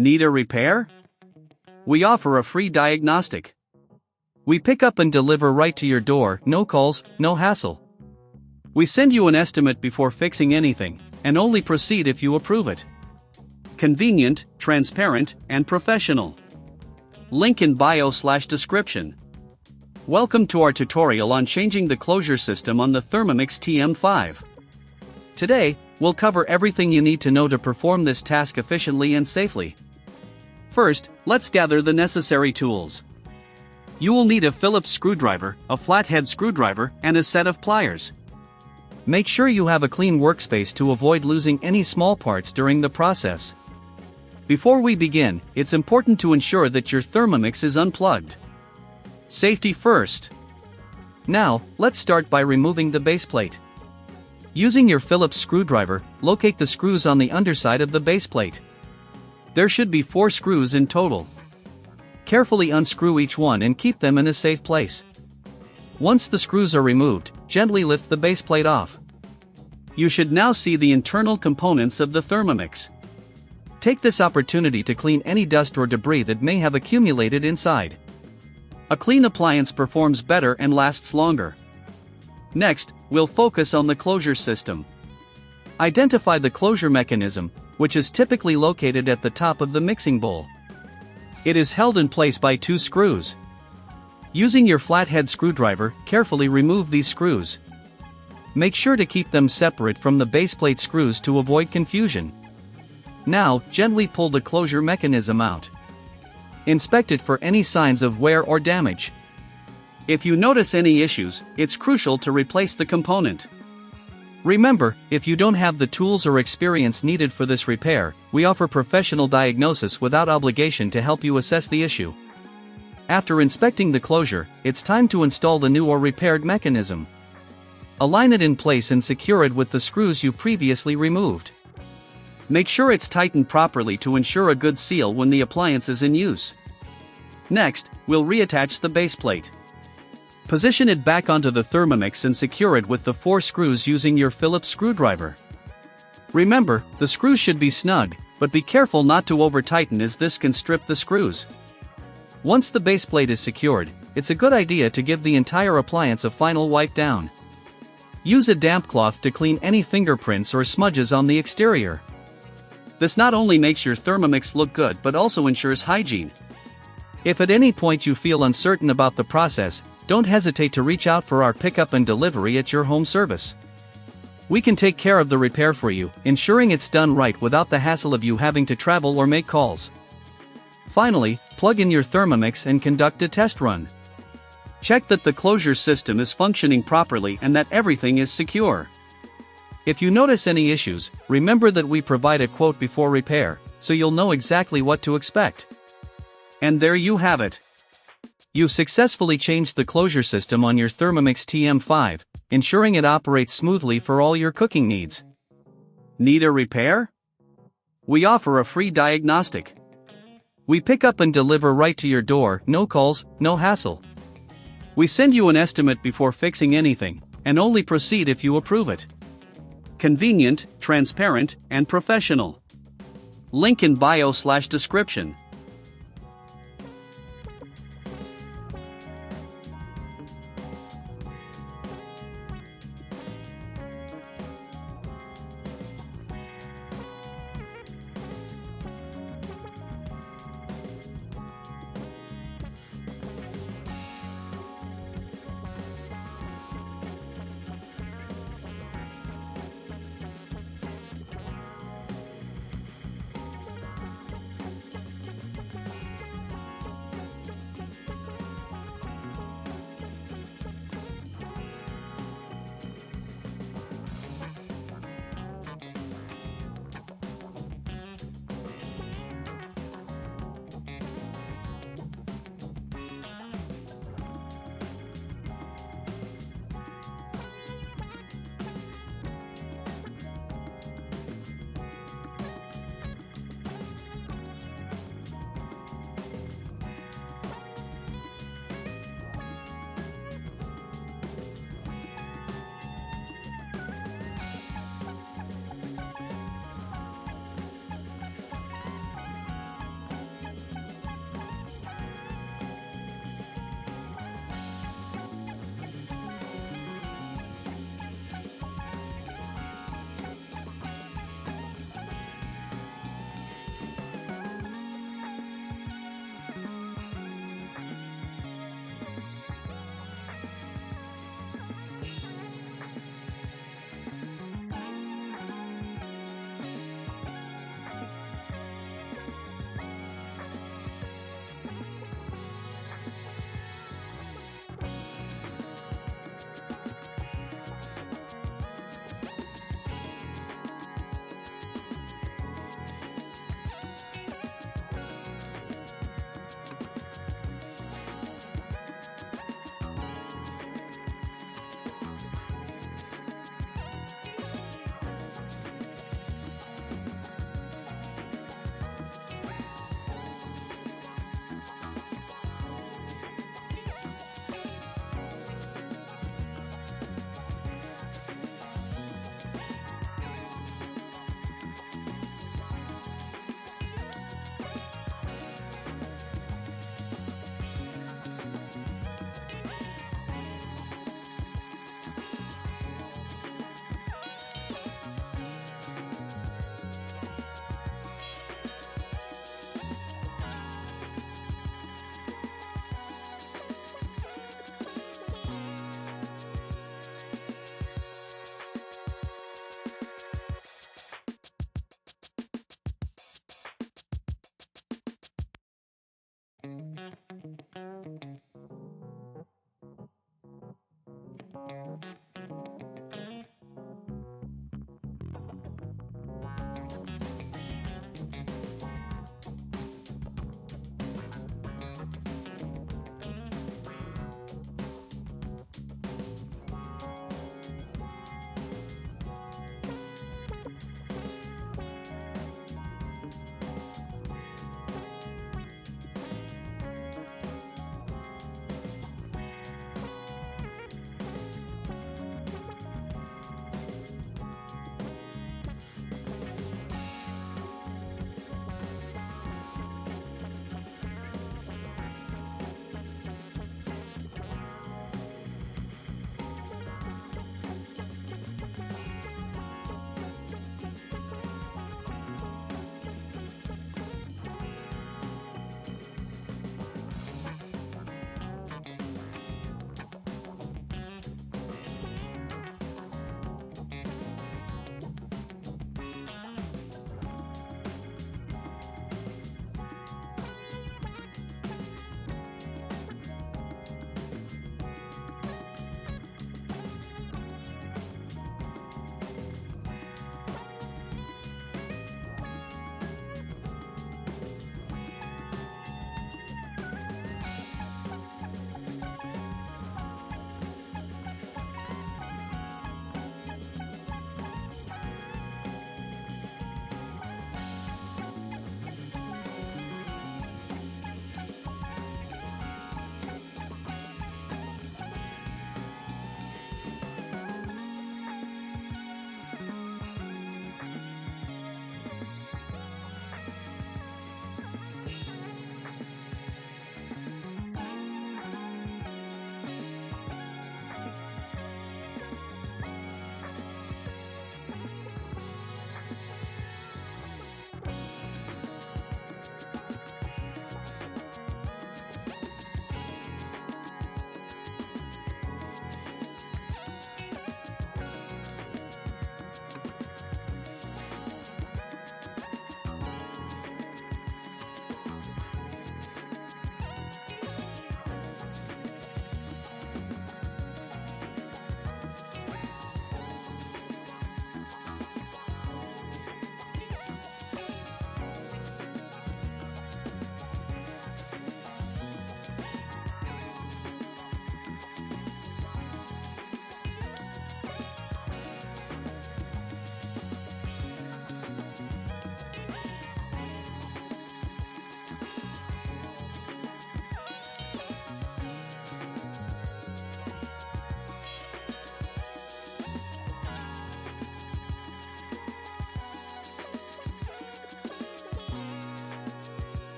Need a repair? We offer a free diagnostic. We pick up and deliver right to your door, no calls, no hassle. We send you an estimate before fixing anything, and only proceed if you approve it. Convenient, transparent, and professional. Link in bio/description. Welcome to our tutorial on changing the closure system on the Thermomix TM5. Today, we'll cover everything you need to know to perform this task efficiently and safely. First, let's gather the necessary tools. You will need a Phillips screwdriver, a flathead screwdriver, and a set of pliers. Make sure you have a clean workspace to avoid losing any small parts during the process. Before we begin, it's important to ensure that your Thermomix is unplugged. Safety first. Now, let's start by removing the base plate. Using your Phillips screwdriver, locate the screws on the underside of the base plate. There should be 4 screws in total. Carefully unscrew each one and keep them in a safe place. Once the screws are removed, gently lift the base plate off. You should now see the internal components of the Thermomix. Take this opportunity to clean any dust or debris that may have accumulated inside. A clean appliance performs better and lasts longer. Next, we'll focus on the closure system. Identify the closure mechanism, which is typically located at the top of the mixing bowl. It is held in place by 2 screws. Using your flathead screwdriver, carefully remove these screws. Make sure to keep them separate from the base plate screws to avoid confusion. Now, gently pull the closure mechanism out. Inspect it for any signs of wear or damage. If you notice any issues, it's crucial to replace the component. Remember, if you don't have the tools or experience needed for this repair, we offer professional diagnosis without obligation to help you assess the issue. After inspecting the closure, it's time to install the new or repaired mechanism. Align it in place and secure it with the screws you previously removed. Make sure it's tightened properly to ensure a good seal when the appliance is in use. Next, we'll reattach the base plate. Position it back onto the Thermomix and secure it with the 4 screws using your Phillips screwdriver. Remember, the screws should be snug, but be careful not to over-tighten as this can strip the screws. Once the base plate is secured, it's a good idea to give the entire appliance a final wipe down. Use a damp cloth to clean any fingerprints or smudges on the exterior. This not only makes your Thermomix look good but also ensures hygiene. If at any point you feel uncertain about the process, don't hesitate to reach out for our pickup and delivery at your home service. We can take care of the repair for you, ensuring it's done right without the hassle of you having to travel or make calls. Finally, plug in your Thermomix and conduct a test run. Check that the closure system is functioning properly and that everything is secure. If you notice any issues, remember that we provide a quote before repair, so you'll know exactly what to expect. And there you have it. You've successfully changed the closure system on your Thermomix TM5, ensuring it operates smoothly for all your cooking needs. Need a repair? We offer a free diagnostic. We pick up and deliver right to your door, no calls, no hassle. We send you an estimate before fixing anything, and only proceed if you approve it. Convenient, transparent, and professional. Link in bio/description.